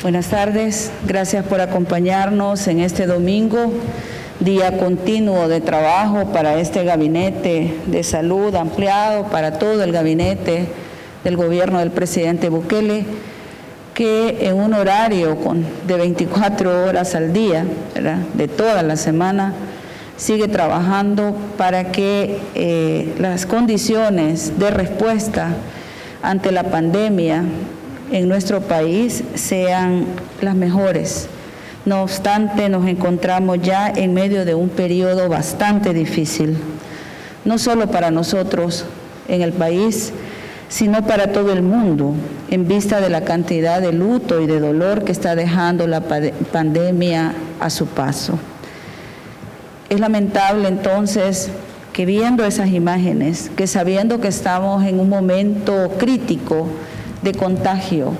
Buenas tardes, gracias por acompañarnos en este domingo, día continuo de trabajo para este gabinete de salud ampliado, para todo el gabinete del gobierno del presidente Bukele, que en un horario de 24 horas al día, ¿verdad?, de toda la semana, sigue trabajando para que las condiciones de respuesta ante la pandemia en nuestro país sean las mejores. No obstante, nos encontramos ya en medio de un periodo bastante difícil, no solo para nosotros en el país, sino para todo el mundo, en vista de la cantidad de luto y de dolor que está dejando la pandemia a su paso. Es lamentable entonces que viendo esas imágenes, que sabiendo que estamos en un momento crítico de contagio,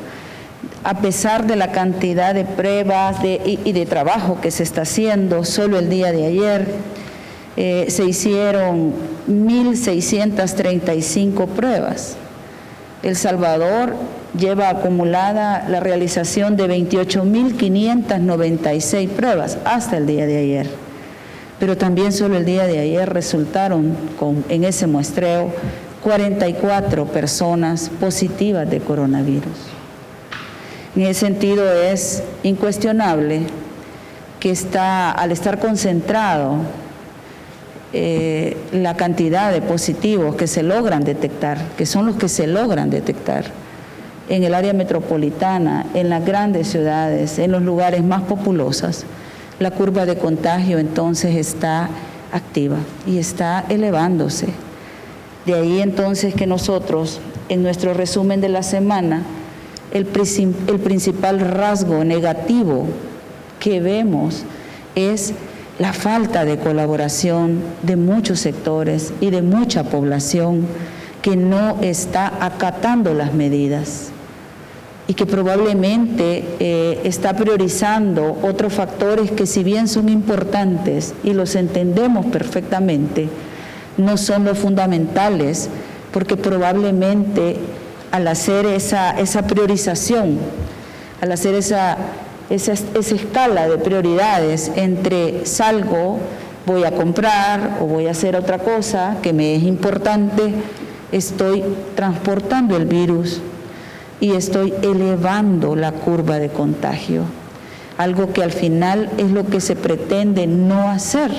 a pesar de la cantidad de pruebas y de trabajo que se está haciendo, solo el día de ayer se hicieron 1.635 pruebas. El Salvador lleva acumulada la realización de 28.596 pruebas hasta el día de ayer. Pero también solo el día de ayer resultaron en ese muestreo 44 personas positivas de coronavirus. En ese sentido es incuestionable que al estar concentrado la cantidad de positivos que se logran detectar, que son los que se logran detectar en el área metropolitana, en las grandes ciudades, en los lugares más populosos, la curva de contagio entonces está activa y está elevándose. De ahí entonces que nosotros, en nuestro resumen de la semana, el principal rasgo negativo que vemos es la falta de colaboración de muchos sectores y de mucha población que no está acatando las medidas y que probablemente está priorizando otros factores que, si bien son importantes y los entendemos perfectamente, no son los fundamentales, porque probablemente al hacer esa priorización, al hacer esa escala de prioridades entre salgo, voy a comprar o voy a hacer otra cosa que me es importante, estoy transportando el virus y estoy elevando la curva de contagio, algo que al final es lo que se pretende no hacer,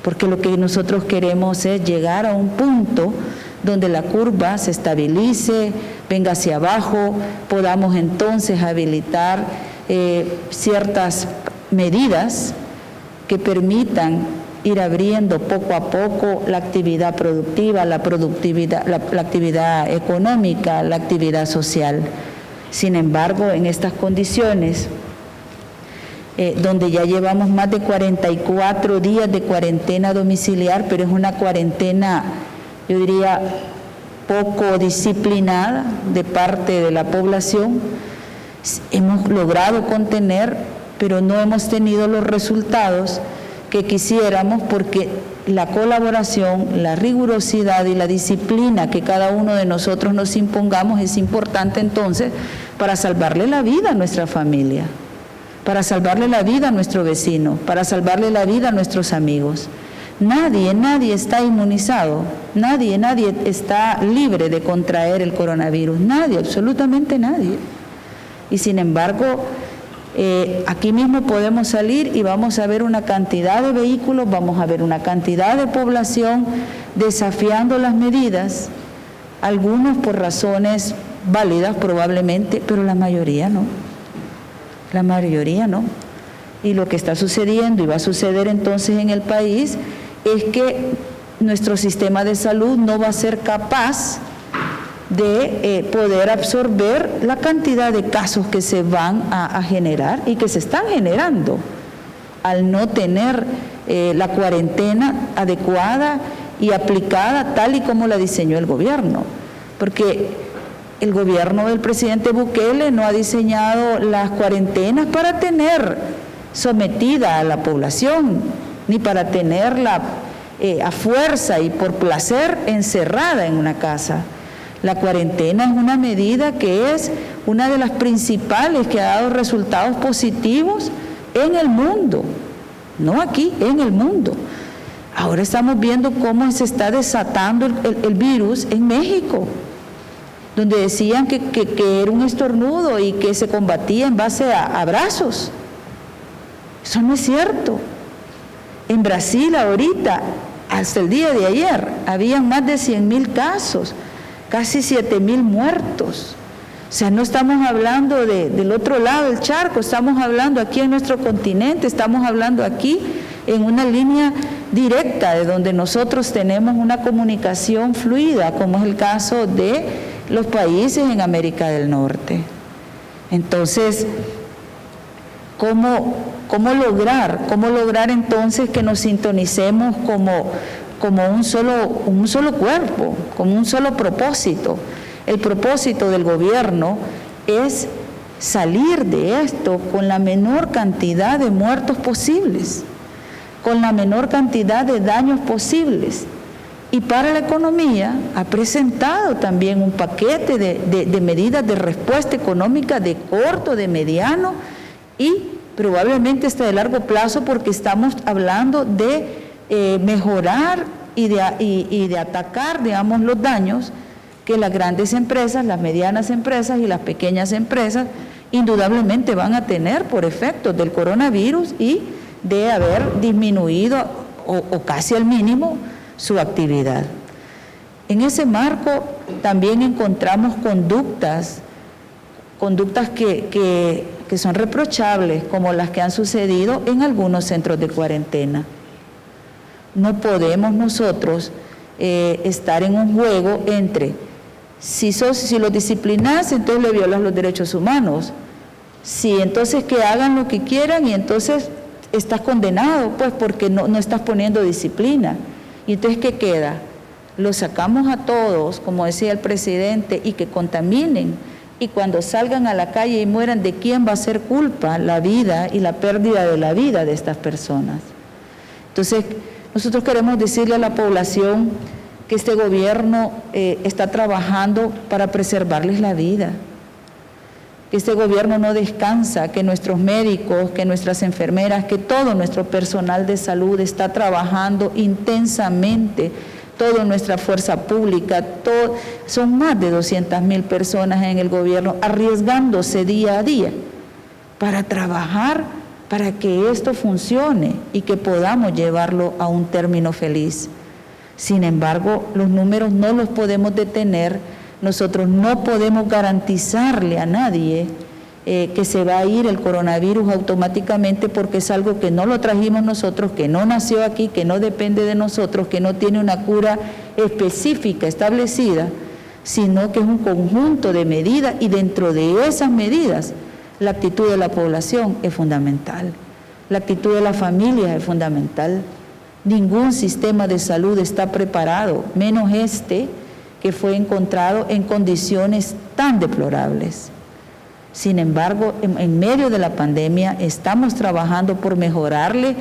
porque lo que nosotros queremos es llegar a un punto donde la curva se estabilice, venga hacia abajo, podamos entonces habilitar ciertas medidas que permitan ir abriendo poco a poco la actividad productiva, la actividad económica, la actividad social. Sin embargo, en estas condiciones, donde ya llevamos más de 44 días de cuarentena domiciliar, pero es una cuarentena, yo diría, poco disciplinada de parte de la población, hemos logrado contener, pero no hemos tenido los resultados que quisiéramos, porque la colaboración, la rigurosidad y la disciplina que cada uno de nosotros nos impongamos es importante entonces para salvarle la vida a nuestra familia, para salvarle la vida a nuestro vecino, para salvarle la vida a nuestros amigos. Nadie está inmunizado, nadie está libre de contraer el coronavirus, nadie, absolutamente nadie. Y sin embargo, aquí mismo podemos salir y vamos a ver una cantidad de vehículos, vamos a ver una cantidad de población desafiando las medidas, algunos por razones válidas probablemente, pero la mayoría no. La mayoría no. Y lo que está sucediendo y va a suceder entonces en el país es que nuestro sistema de salud no va a ser capaz de poder absorber la cantidad de casos que se van a generar y que se están generando al no tener la cuarentena adecuada y aplicada tal y como la diseñó el gobierno. Porque el gobierno del presidente Bukele no ha diseñado las cuarentenas para tener sometida a la población, ni para tenerla a fuerza y por placer encerrada en una casa. La cuarentena es una medida que es una de las principales que ha dado resultados positivos en el mundo, no aquí, en el mundo. Ahora estamos viendo cómo se está desatando el virus en México, donde decían que era un estornudo y que se combatía en base a abrazos. Eso no es cierto. En Brasil ahorita, hasta el día de ayer, habían más de 100,000 casos, casi 7,000 muertos. O sea, no estamos hablando del otro lado del charco, estamos hablando aquí en nuestro continente, estamos hablando aquí en una línea directa de donde nosotros tenemos una comunicación fluida, como es el caso de los países en América del Norte. Entonces, ¿cómo lograr entonces que nos sintonicemos como un solo cuerpo, como un solo propósito? El propósito del gobierno es salir de esto con la menor cantidad de muertos posibles, con la menor cantidad de daños posibles. Y para la economía ha presentado también un paquete de medidas de respuesta económica de corto, de mediano y probablemente hasta de largo plazo, porque estamos hablando de mejorar y de atacar, digamos, los daños que las grandes empresas, las medianas empresas y las pequeñas empresas indudablemente van a tener por efectos del coronavirus y de haber disminuido o casi al mínimo su actividad. En ese marco también encontramos conductas que son reprochables, como las que han sucedido en algunos centros de cuarentena. No podemos nosotros estar en un juego entre si los disciplinas, entonces le violas los derechos humanos. Si entonces que hagan lo que quieran y entonces estás condenado, pues porque no estás poniendo disciplina. Y entonces, ¿qué queda? Los sacamos a todos, como decía el presidente, y que contaminen. Y cuando salgan a la calle y mueran, ¿de quién va a ser culpa la vida y la pérdida de la vida de estas personas? Entonces, nosotros queremos decirle a la población que este gobierno está trabajando para preservarles la vida, que este gobierno no descansa, que nuestros médicos, que nuestras enfermeras, que todo nuestro personal de salud está trabajando intensamente, toda nuestra fuerza pública, son más de 200,000 personas en el gobierno arriesgándose día a día para trabajar para que esto funcione y que podamos llevarlo a un término feliz. Sin embargo, los números no los podemos detener. Nosotros no podemos garantizarle a nadie que se va a ir el coronavirus automáticamente, porque es algo que no lo trajimos nosotros, que no nació aquí, que no depende de nosotros, que no tiene una cura específica establecida, sino que es un conjunto de medidas, y dentro de esas medidas la actitud de la población es fundamental, la actitud de las familias es fundamental. Ningún sistema de salud está preparado, menos este que fue encontrado en condiciones tan deplorables. Sin embargo, en medio de la pandemia estamos trabajando por mejorarle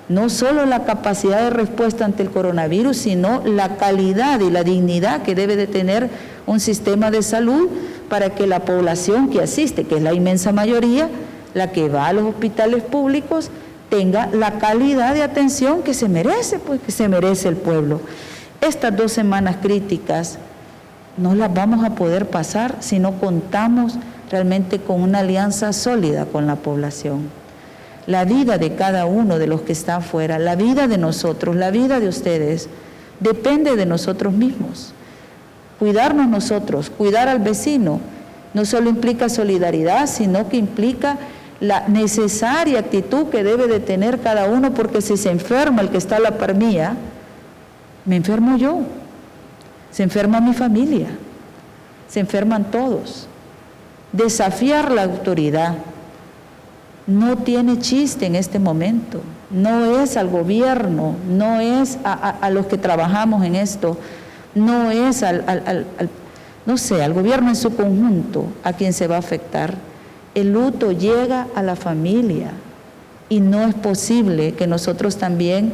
no solo la capacidad de respuesta ante el coronavirus, sino la calidad y la dignidad que debe de tener un sistema de salud para que la población que asiste, que es la inmensa mayoría, la que va a los hospitales públicos, tenga la calidad de atención que se merece, pues que se merece el pueblo. Estas 2 semanas críticas no las vamos a poder pasar si no contamos realmente con una alianza sólida con la población. La vida de cada uno de los que están fuera, la vida de nosotros, la vida de ustedes, depende de nosotros mismos. Cuidarnos nosotros, cuidar al vecino, no solo implica solidaridad, sino que implica la necesaria actitud que debe de tener cada uno, porque si se enferma el que está a la par mía, me enfermo yo, se enferma mi familia, se enferman todos. Desafiar la autoridad no tiene chiste en este momento, no es al gobierno, no es a los que trabajamos en esto, no es al gobierno en su conjunto a quien se va a afectar. El luto llega a la familia y no es posible que nosotros también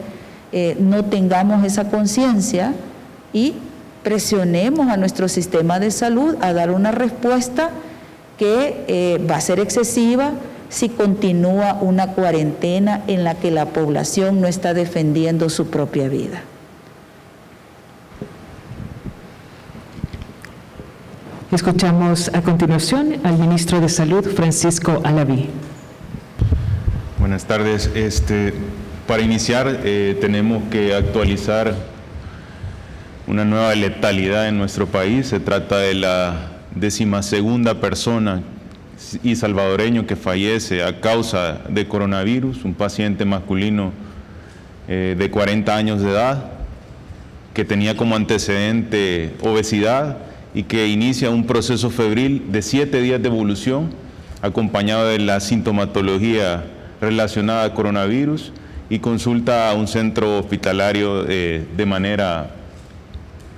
no tengamos esa conciencia y presionemos a nuestro sistema de salud a dar una respuesta que va a ser excesiva si continúa una cuarentena en la que la población no está defendiendo su propia vida. Escuchamos a continuación al ministro de Salud, Francisco Alaví. Buenas tardes. Para iniciar, tenemos que actualizar una nueva letalidad en nuestro país. Se trata de la 12ª persona y salvadoreño que fallece a causa de coronavirus, un paciente masculino de 40 años de edad, que tenía como antecedente obesidad y que inicia un proceso febril de 7 días de evolución, acompañado de la sintomatología relacionada a coronavirus, y consulta a un centro hospitalario de manera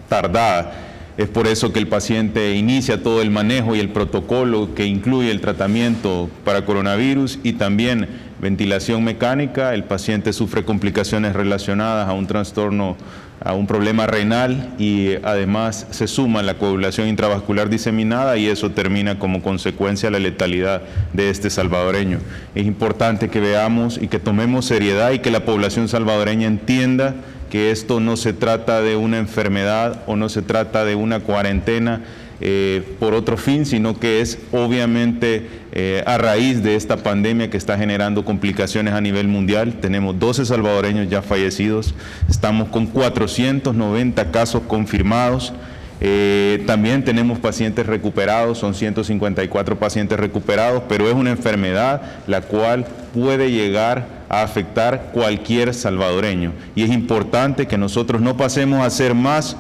tardada. Es por eso que el paciente inicia todo el manejo y el protocolo que incluye el tratamiento para coronavirus y también ventilación mecánica. El paciente sufre complicaciones relacionadas a un trastorno, a un problema renal, y además se suma la coagulación intravascular diseminada, y eso termina como consecuencia la letalidad de este salvadoreño. Es importante que veamos y que tomemos seriedad y que la población salvadoreña entienda que esto no se trata de una enfermedad o no se trata de una cuarentena por otro fin, sino que es obviamente a raíz de esta pandemia que está generando complicaciones a nivel mundial. Tenemos 12 salvadoreños ya fallecidos, estamos con 490 casos confirmados. También tenemos pacientes recuperados, son 154 pacientes recuperados, pero es una enfermedad la cual puede llegar a afectar cualquier salvadoreño, y es importante que nosotros no pasemos a ser más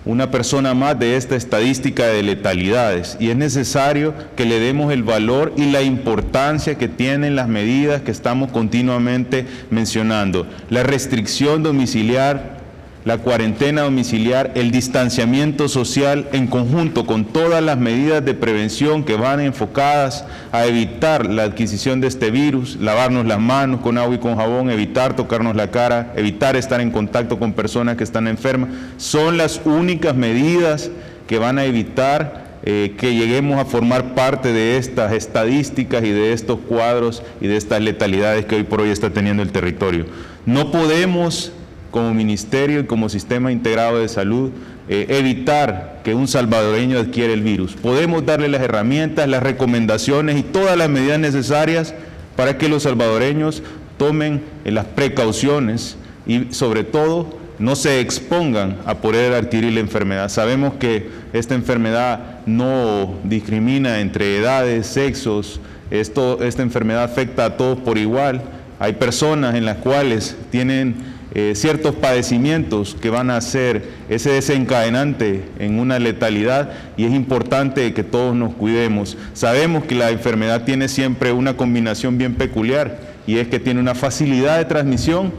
una persona más de esta estadística de letalidades, y es necesario que le demos el valor y la importancia que tienen las medidas que estamos continuamente mencionando: la restricción domiciliar, la cuarentena domiciliar, el distanciamiento social, en conjunto con todas las medidas de prevención que van enfocadas a evitar la adquisición de este virus, lavarnos las manos con agua y con jabón, evitar tocarnos la cara, evitar estar en contacto con personas que están enfermas, son las únicas medidas que van a evitar que lleguemos a formar parte de estas estadísticas y de estos cuadros y de estas letalidades que hoy por hoy está teniendo el territorio. No podemos, como ministerio y como sistema integrado de salud, evitar que un salvadoreño adquiera el virus. Podemos darle las herramientas, las recomendaciones y todas las medidas necesarias para que los salvadoreños tomen las precauciones y sobre todo no se expongan a poder adquirir la enfermedad. Sabemos que esta enfermedad no discrimina entre edades, sexos. Esta enfermedad afecta a todos por igual. Hay personas en las cuales tienen ciertos padecimientos que van a ser ese desencadenante en una letalidad, y es importante que todos nos cuidemos. Sabemos que la enfermedad tiene siempre una combinación bien peculiar, y es que tiene una facilidad de transmisión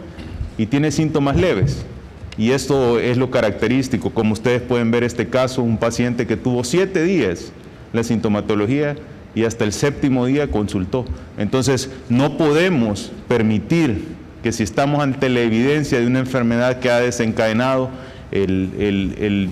y tiene síntomas leves, y esto es lo característico. Como ustedes pueden ver este caso, un paciente que tuvo 7 días la sintomatología y hasta el 7º día consultó. Entonces no podemos permitir que, si estamos ante la evidencia de una enfermedad que ha desencadenado el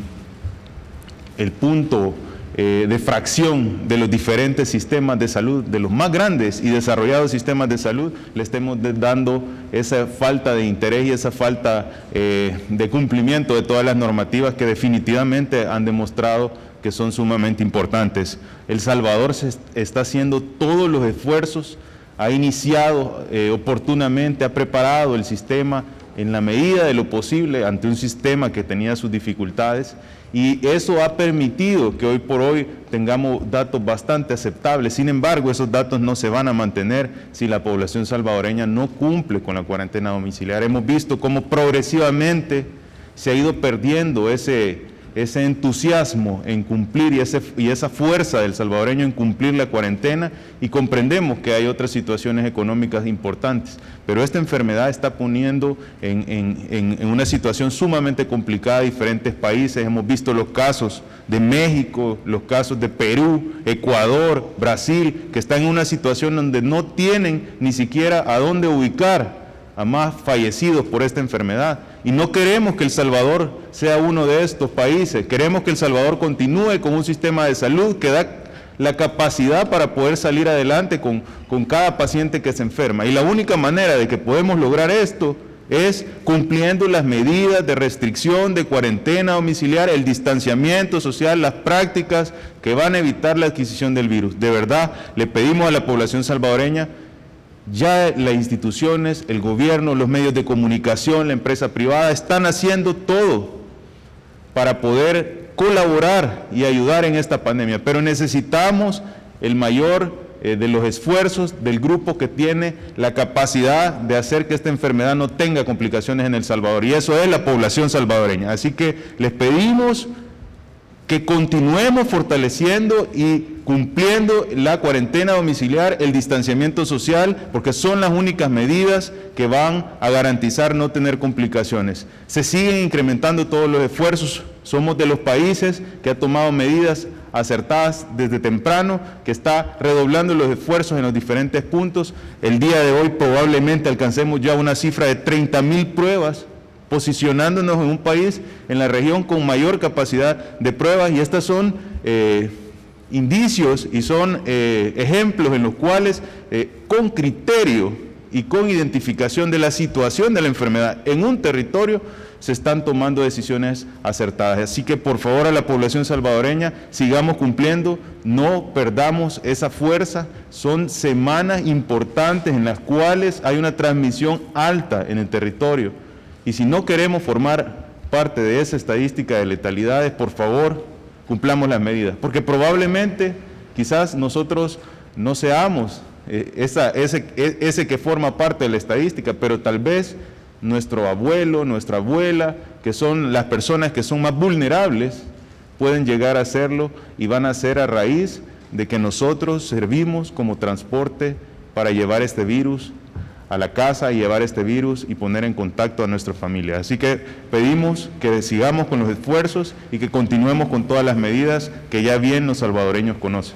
punto de fracción de los diferentes sistemas de salud, de los más grandes y desarrollados sistemas de salud, le estemos dando esa falta de interés y esa falta de cumplimiento de todas las normativas que definitivamente han demostrado que son sumamente importantes. El Salvador está haciendo todos los esfuerzos, ha iniciado oportunamente, ha preparado el sistema en la medida de lo posible ante un sistema que tenía sus dificultades, y eso ha permitido que hoy por hoy tengamos datos bastante aceptables. Sin embargo, esos datos no se van a mantener si la población salvadoreña no cumple con la cuarentena domiciliar. Hemos visto cómo progresivamente se ha ido perdiendo ese entusiasmo en cumplir y esa fuerza del salvadoreño en cumplir la cuarentena, y comprendemos que hay otras situaciones económicas importantes, pero esta enfermedad está poniendo en una situación sumamente complicada a diferentes países. Hemos visto los casos de México, los casos de Perú, Ecuador, Brasil, que están en una situación donde no tienen ni siquiera a dónde ubicar a más fallecidos por esta enfermedad, Y no queremos que El Salvador sea uno de estos países. Queremos que El Salvador continúe con un sistema de salud que da la capacidad para poder salir adelante con cada paciente que se enferma. Y la única manera de que podemos lograr esto es cumpliendo las medidas de restricción, de cuarentena domiciliar, el distanciamiento social, las prácticas que van a evitar la adquisición del virus. De verdad, le pedimos a la población salvadoreña, ya las instituciones, el gobierno, los medios de comunicación, la empresa privada, están haciendo todo para poder colaborar y ayudar en esta pandemia, pero necesitamos el mayor de los esfuerzos del grupo que tiene la capacidad de hacer que esta enfermedad no tenga complicaciones en El Salvador, y eso es la población salvadoreña. Así que les pedimos que continuemos fortaleciendo y cumpliendo la cuarentena domiciliar, el distanciamiento social, porque son las únicas medidas que van a garantizar no tener complicaciones. Se siguen incrementando todos los esfuerzos, somos de los países que ha tomado medidas acertadas desde temprano, que está redoblando los esfuerzos en los diferentes puntos. El día de hoy probablemente alcancemos ya una cifra de 30,000 pruebas, posicionándonos en un país, en la región con mayor capacidad de pruebas, y estas son indicios y son ejemplos en los cuales con criterio y con identificación de la situación de la enfermedad en un territorio se están tomando decisiones acertadas. Así que por favor a la población salvadoreña, sigamos cumpliendo, no perdamos esa fuerza. Son semanas importantes en las cuales hay una transmisión alta en el territorio, y si no queremos formar parte de esa estadística de letalidades, por favor, cumplamos las medidas, porque probablemente, quizás nosotros no seamos ese que forma parte de la estadística, pero tal vez nuestro abuelo, nuestra abuela, que son las personas que son más vulnerables, pueden llegar a hacerlo, y van a ser a raíz de que nosotros servimos como transporte para llevar este virus a la casa, y llevar este virus y poner en contacto a nuestra familia. Así que pedimos que sigamos con los esfuerzos y que continuemos con todas las medidas que ya bien los salvadoreños conocen.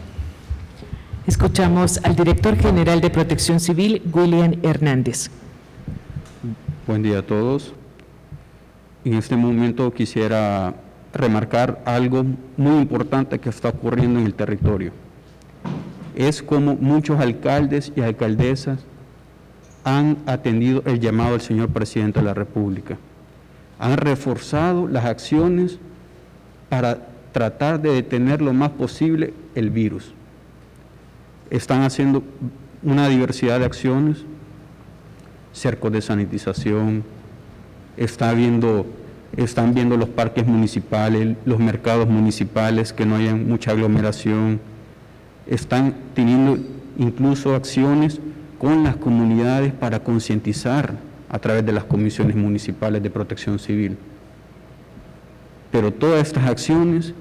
Escuchamos al director general de Protección Civil, William Hernández. Buen día a todos. En este momento quisiera remarcar algo muy importante que está ocurriendo en el territorio. Es como muchos alcaldes y alcaldesas han atendido el llamado del señor presidente de la República. Han reforzado las acciones para tratar de detener lo más posible el virus. Están haciendo una diversidad de acciones, cercos de sanitización, están viendo los parques municipales, los mercados municipales, que no haya mucha aglomeración, están teniendo incluso acciones con las comunidades para concientizar a través de las comisiones municipales de protección civil. Pero todas estas acciones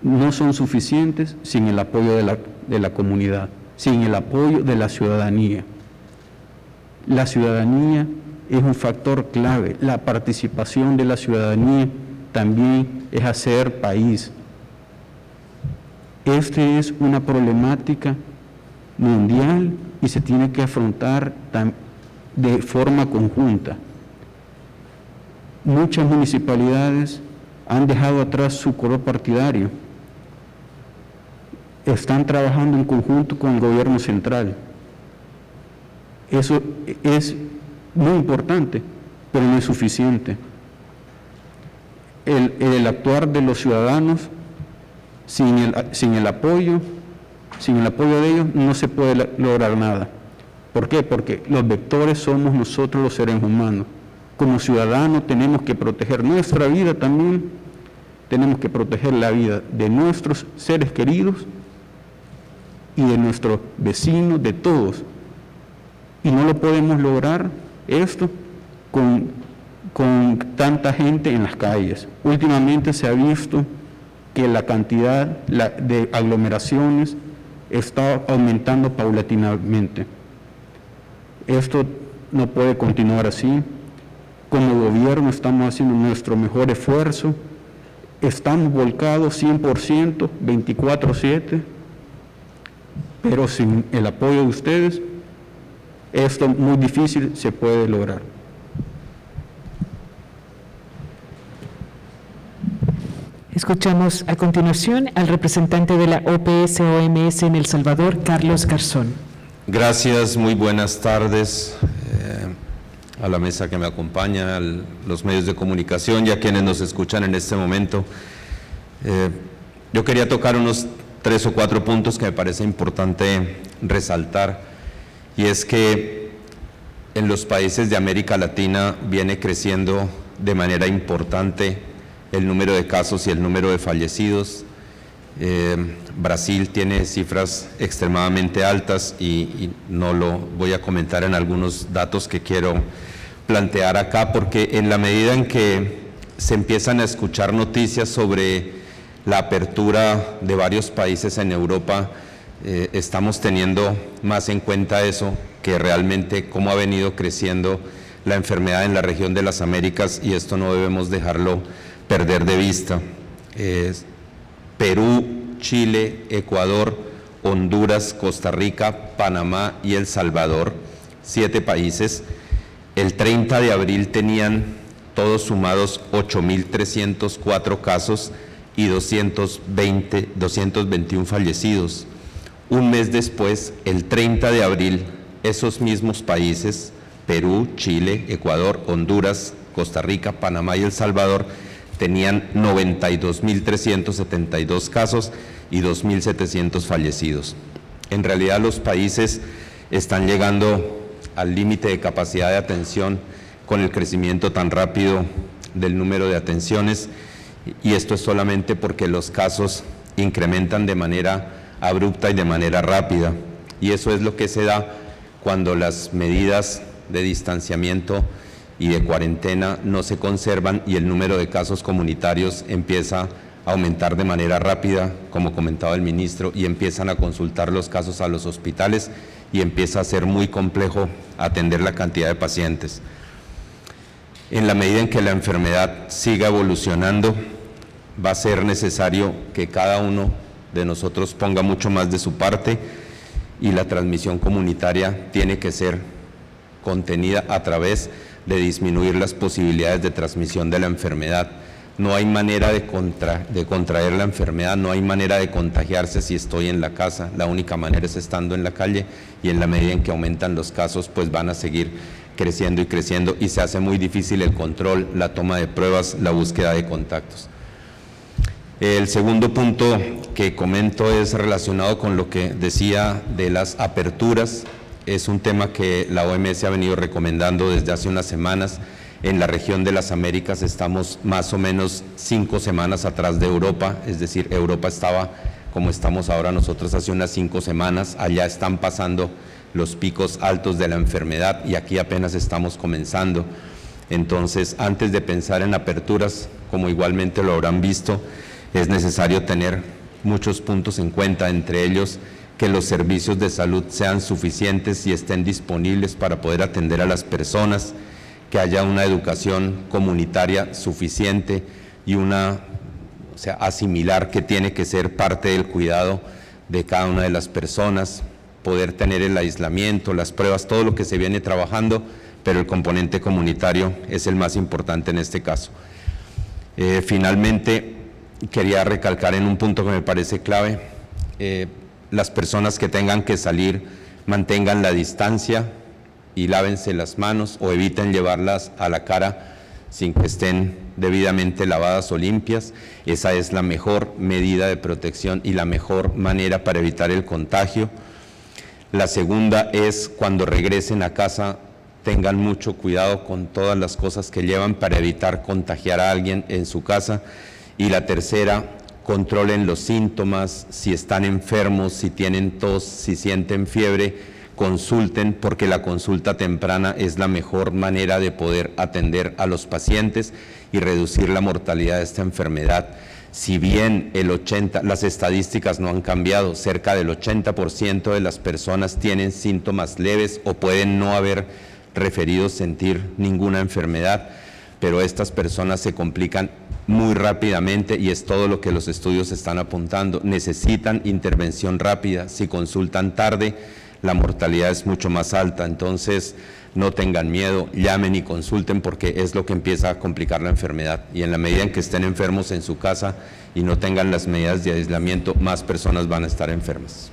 no son suficientes sin el apoyo de la comunidad, sin el apoyo de la ciudadanía. La ciudadanía es un factor clave. La participación de la ciudadanía también es hacer país. Esta es una problemática mundial y se tiene que afrontar de forma conjunta. Muchas municipalidades han dejado atrás su color partidario. Están trabajando en conjunto con el gobierno central. Eso es muy importante, pero no es suficiente. El actuar de los ciudadanos sin el apoyo de ellos no se puede lograr nada. ¿Por qué? Porque los vectores somos nosotros los seres humanos. Como ciudadanos tenemos que proteger nuestra vida también, tenemos que proteger la vida de nuestros seres queridos y de nuestros vecinos, de todos. Y no lo podemos lograr esto con tanta gente en las calles. Últimamente se ha visto que la cantidad de aglomeraciones está aumentando paulatinamente. Esto no puede continuar así. Como gobierno estamos haciendo nuestro mejor esfuerzo, estamos volcados 100%, 24/7, pero sin el apoyo de ustedes, esto muy difícil se puede lograr. Escuchamos a continuación al representante de la OPS-OMS en El Salvador, Carlos Garzón. Gracias, muy buenas tardes a la mesa que me acompaña, a los medios de comunicación y a quienes nos escuchan en este momento. Yo quería tocar unos 3 o 4 puntos que me parece importante resaltar, y es que en los países de América Latina viene creciendo de manera importante el número de casos y el número de fallecidos. Brasil tiene cifras extremadamente altas y no lo voy a comentar en algunos datos que quiero plantear acá, porque en la medida en que se empiezan a escuchar noticias sobre la apertura de varios países en Europa, estamos teniendo más en cuenta eso, que realmente cómo ha venido creciendo la enfermedad en la región de las Américas, y esto no debemos dejarlo perder de vista. Perú, Chile, Ecuador, Honduras, Costa Rica, Panamá y El Salvador, 7 países, el 30 de abril tenían todos sumados 8.304 casos y 221 fallecidos. Un mes después, el 30 de abril, esos mismos países, Perú, Chile, Ecuador, Honduras, Costa Rica, Panamá y El Salvador, tenían 92.372 casos y 2.700 fallecidos. En realidad los países están llegando al límite de capacidad de atención con el crecimiento tan rápido del número de atenciones, y esto es solamente porque los casos incrementan de manera abrupta y de manera rápida, y eso es lo que se da cuando las medidas de distanciamiento y de cuarentena no se conservan y el número de casos comunitarios empieza a aumentar de manera rápida, como comentaba el ministro, y empiezan a consultar los casos a los hospitales y empieza a ser muy complejo atender la cantidad de pacientes. En la medida en que la enfermedad siga evolucionando, va a ser necesario que cada uno de nosotros ponga mucho más de su parte, y la transmisión comunitaria tiene que ser contenida a través de disminuir las posibilidades de transmisión de la enfermedad. No hay manera de contraer la enfermedad, no hay manera de contagiarse si estoy en la casa, la única manera es estando en la calle, y en la medida en que aumentan los casos, pues van a seguir creciendo y creciendo, y se hace muy difícil el control, la toma de pruebas, la búsqueda de contactos. El segundo punto que comento es relacionado con lo que decía de las aperturas. Es un tema que la OMS ha venido recomendando desde hace unas semanas. En la región de las Américas estamos más o menos 5 semanas atrás de Europa, es decir, Europa estaba como estamos ahora nosotros hace unas 5 semanas, allá están pasando los picos altos de la enfermedad y aquí apenas estamos comenzando. Entonces, antes de pensar en aperturas, como igualmente lo habrán visto, es necesario tener muchos puntos en cuenta, entre ellos que los servicios de salud sean suficientes y estén disponibles para poder atender a las personas, que haya una educación comunitaria suficiente y asimilar que tiene que ser parte del cuidado de cada una de las personas, poder tener el aislamiento, las pruebas, todo lo que se viene trabajando, pero el componente comunitario es el más importante en este caso. Finalmente, quería recalcar en un punto que me parece clave, las personas que tengan que salir mantengan la distancia y lávense las manos o eviten llevarlas a la cara sin que estén debidamente lavadas o limpias. Esa es la mejor medida de protección y la mejor manera para evitar el contagio. La segunda es cuando regresen a casa tengan mucho cuidado con todas las cosas que llevan para evitar contagiar a alguien en su casa. Y la tercera, controlen los síntomas, si están enfermos, si tienen tos, si sienten fiebre, consulten, porque la consulta temprana es la mejor manera de poder atender a los pacientes y reducir la mortalidad de esta enfermedad. Si bien las estadísticas no han cambiado, cerca del 80% de las personas tienen síntomas leves o pueden no haber referido sentir ninguna enfermedad, pero estas personas se complican muy rápidamente y es todo lo que los estudios están apuntando. Necesitan intervención rápida, si consultan tarde, la mortalidad es mucho más alta. Entonces, no tengan miedo, llamen y consulten porque es lo que empieza a complicar la enfermedad. Y en la medida en que estén enfermos en su casa y no tengan las medidas de aislamiento, más personas van a estar enfermas.